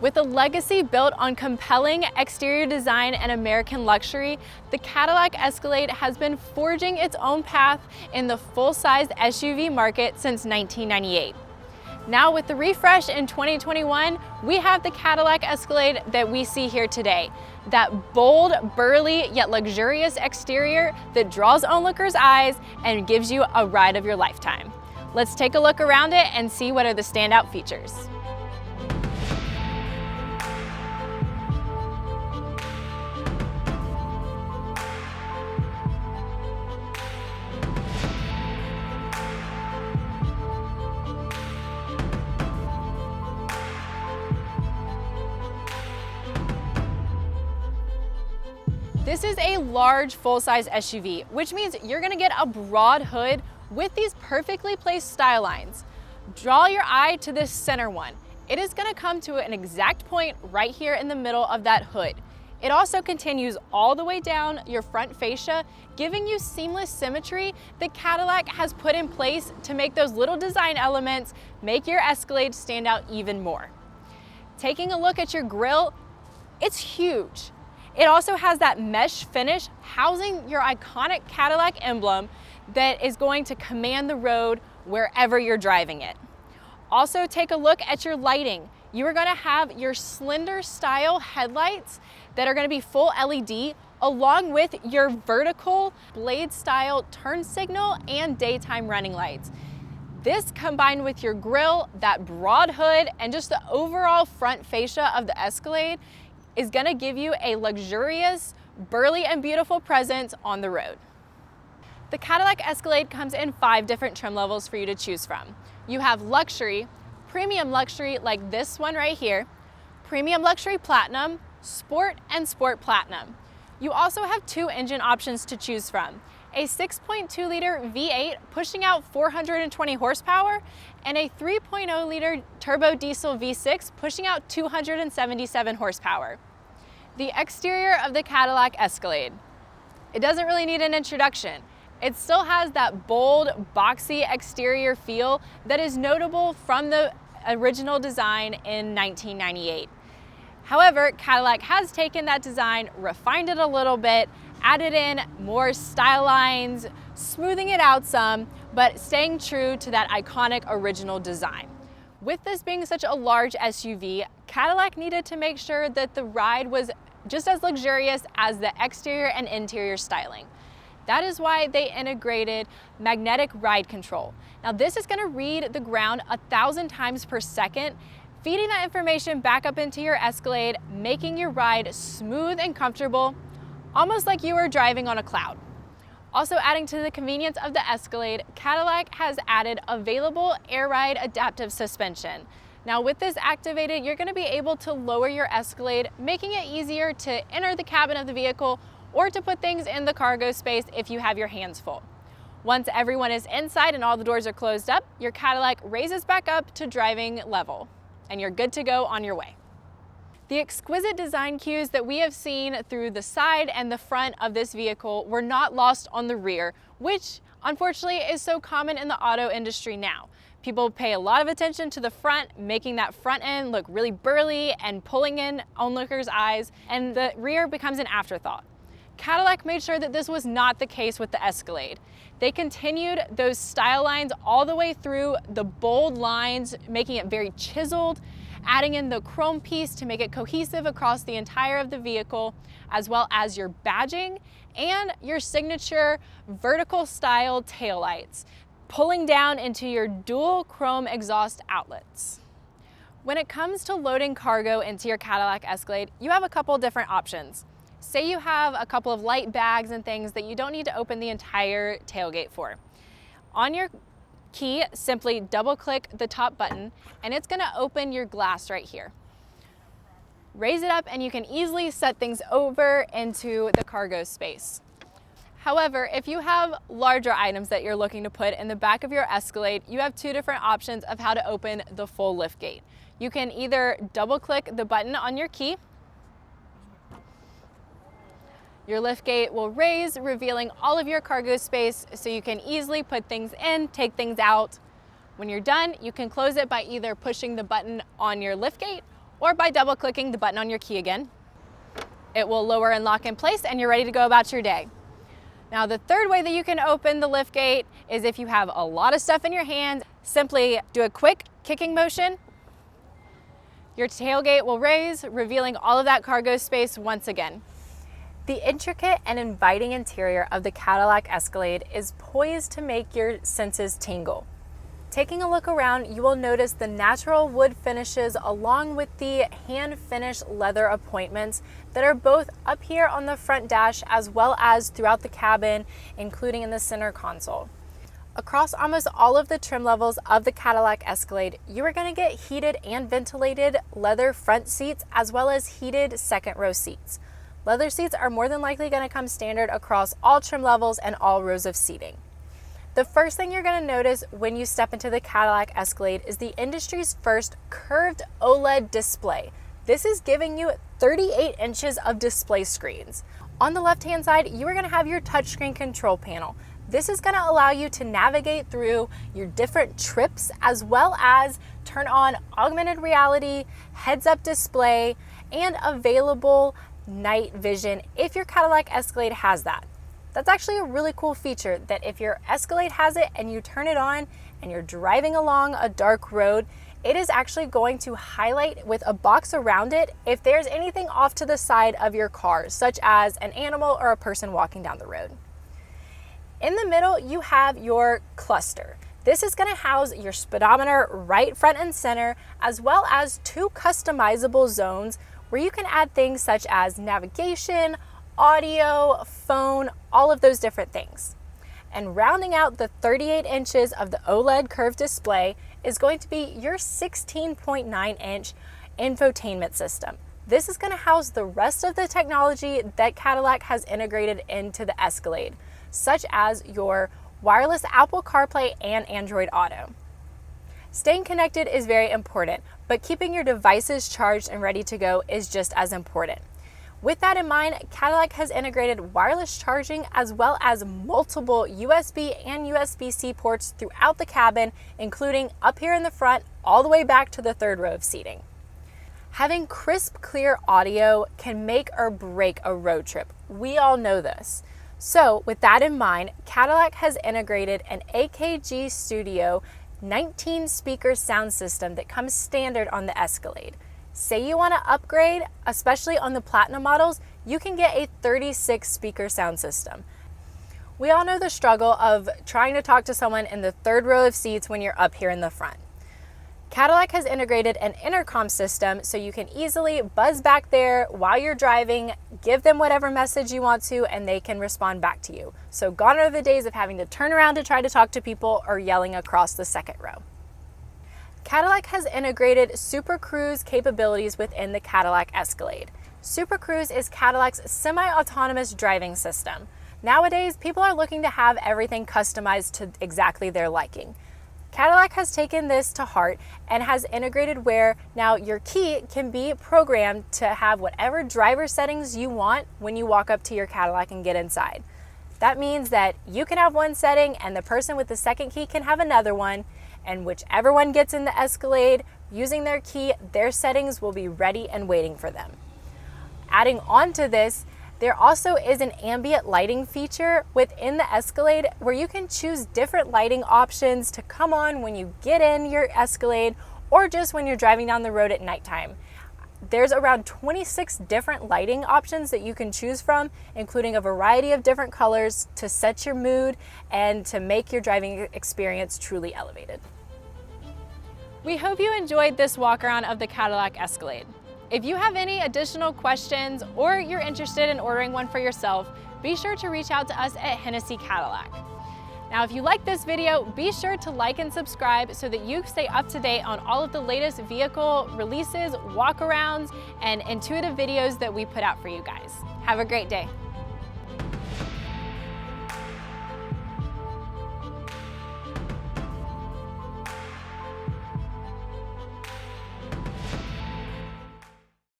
With a legacy built on compelling exterior design and American luxury, the Cadillac Escalade has been forging its own path in the full-sized SUV market since 1998. Now with the refresh in 2021, we have the Cadillac Escalade that we see here today. That bold, burly, yet luxurious exterior that draws onlookers' eyes and gives you a ride of your lifetime. Let's take a look around it and see what are the standout features. This is a large full-size SUV, which means you're gonna get a broad hood with these perfectly placed style lines. Draw your eye to this center one. It is gonna come to an exact point right here in the middle of that hood. It also continues all the way down your front fascia, giving you seamless symmetry that Cadillac has put in place to make those little design elements make your Escalade stand out even more. Taking a look at your grille, it's huge. It also has that mesh finish housing your iconic Cadillac emblem that is going to command the road wherever you're driving it. Also, take a look at your lighting. You are gonna have your slender style headlights that are gonna be full LED, along with your vertical blade style turn signal and daytime running lights. This combined with your grille, that broad hood, and just the overall front fascia of the Escalade is gonna give you a luxurious, burly, and beautiful presence on the road. The Cadillac Escalade comes in 5 different trim levels for you to choose from. You have luxury, premium luxury like this one right here, premium luxury platinum, sport, and sport platinum. You also have 2 engine options to choose from. A 6.2 liter V8 pushing out 420 horsepower and a 3.0 liter turbo diesel V6 pushing out 277 horsepower. The exterior of the Cadillac Escalade. It doesn't really need an introduction. It still has that bold, boxy exterior feel that is notable from the original design in 1998. However, Cadillac has taken that design, refined it a little bit, added in more style lines, smoothing it out some, but staying true to that iconic original design. With this being such a large SUV, Cadillac needed to make sure that the ride was just as luxurious as the exterior and interior styling. That is why they integrated magnetic ride control. Now this is gonna read the ground 1,000 times per second, feeding that information back up into your Escalade, making your ride smooth and comfortable, almost like you were driving on a cloud. Also adding to the convenience of the Escalade, Cadillac has added available air ride adaptive suspension. Now with this activated, you're gonna be able to lower your Escalade, making it easier to enter the cabin of the vehicle or to put things in the cargo space if you have your hands full. Once everyone is inside and all the doors are closed up, your Cadillac raises back up to driving level, and you're good to go on your way. The exquisite design cues that we have seen through the side and the front of this vehicle were not lost on the rear, which unfortunately is so common in the auto industry now. People pay a lot of attention to the front, making that front end look really burly and pulling in onlookers' eyes, and the rear becomes an afterthought. Cadillac made sure that this was not the case with the Escalade. They continued those style lines all the way through, the bold lines, making it very chiseled, adding in the chrome piece to make it cohesive across the entire of the vehicle, as well as your badging and your signature vertical style taillights, pulling down into your dual chrome exhaust outlets. When it comes to loading cargo into your Cadillac Escalade, you have a couple different options. Say you have a couple of light bags and things that you don't need to open the entire tailgate for. On your key, simply double click the top button and it's gonna open your glass right here. Raise it up and you can easily set things over into the cargo space. However, if you have larger items that you're looking to put in the back of your Escalade, you have 2 different options of how to open the full liftgate. You can either double click the button on your key. Your liftgate will raise, revealing all of your cargo space so you can easily put things in, take things out. When you're done, you can close it by either pushing the button on your liftgate or by double clicking the button on your key again. It will lower and lock in place and you're ready to go about your day. Now the third way that you can open the lift gate is if you have a lot of stuff in your hand, simply do a quick kicking motion. Your tailgate will raise, revealing all of that cargo space once again. The intricate and inviting interior of the Cadillac Escalade is poised to make your senses tingle. Taking a look around, you will notice the natural wood finishes along with the hand-finished leather appointments that are both up here on the front dash as well as throughout the cabin, including in the center console. Across almost all of the trim levels of the Cadillac Escalade, you are going to get heated and ventilated leather front seats as well as heated second row seats. Leather seats are more than likely going to come standard across all trim levels and all rows of seating. The first thing you're going to notice when you step into the Cadillac Escalade is the industry's first curved OLED display. This is giving you 38 inches of display screens. On the left-hand side, you are going to have your touchscreen control panel. This is going to allow you to navigate through your different trips as well as turn on augmented reality, heads-up display, and available night vision if your Cadillac Escalade has that. That's actually a really cool feature that if your Escalade has it and you turn it on and you're driving along a dark road, it is actually going to highlight with a box around it if there's anything off to the side of your car, such as an animal or a person walking down the road. In the middle, you have your cluster. This is going to house your speedometer right front and center, as well as two customizable zones where you can add things such as navigation, audio, phone, all of those different things. And rounding out the 38 inches of the OLED curved display is going to be your 16.9-inch infotainment system. This is going to house the rest of the technology that Cadillac has integrated into the Escalade, such as your wireless Apple CarPlay and Android Auto. Staying connected is very important, but keeping your devices charged and ready to go is just as important. With that in mind, Cadillac has integrated wireless charging as well as multiple USB and USB-C ports throughout the cabin, including up here in the front, all the way back to the third row of seating. Having crisp, clear audio can make or break a road trip. We all know this. So with that in mind, Cadillac has integrated an AKG Studio 19-speaker sound system that comes standard on the Escalade. Say you want to upgrade, especially on the Platinum models, you can get a 36-speaker sound system. We all know the struggle of trying to talk to someone in the third row of seats when you're up here in the front. Cadillac has integrated an intercom system so you can easily buzz back there while you're driving, give them whatever message you want to, and they can respond back to you. So gone are the days of having to turn around to try to talk to people or yelling across the second row. Cadillac has integrated Super Cruise capabilities within the Cadillac Escalade. Super Cruise is Cadillac's semi-autonomous driving system. Nowadays, people are looking to have everything customized to exactly their liking. Cadillac has taken this to heart and has integrated where now your key can be programmed to have whatever driver settings you want when you walk up to your Cadillac and get inside. That means that you can have one setting and the person with the second key can have another one, and whichever one gets in the Escalade using their key, their settings will be ready and waiting for them. Adding on to this, there also is an ambient lighting feature within the Escalade where you can choose different lighting options to come on when you get in your Escalade or just when you're driving down the road at nighttime. There's around 26 different lighting options that you can choose from, including a variety of different colors to set your mood and to make your driving experience truly elevated. We hope you enjoyed this walk around of the Cadillac Escalade. If you have any additional questions or you're interested in ordering one for yourself, be sure to reach out to us at Hennessy Cadillac. Now, if you like this video, be sure to like and subscribe so that you stay up to date on all of the latest vehicle releases, walkarounds, and intuitive videos that we put out for you guys. Have a great day.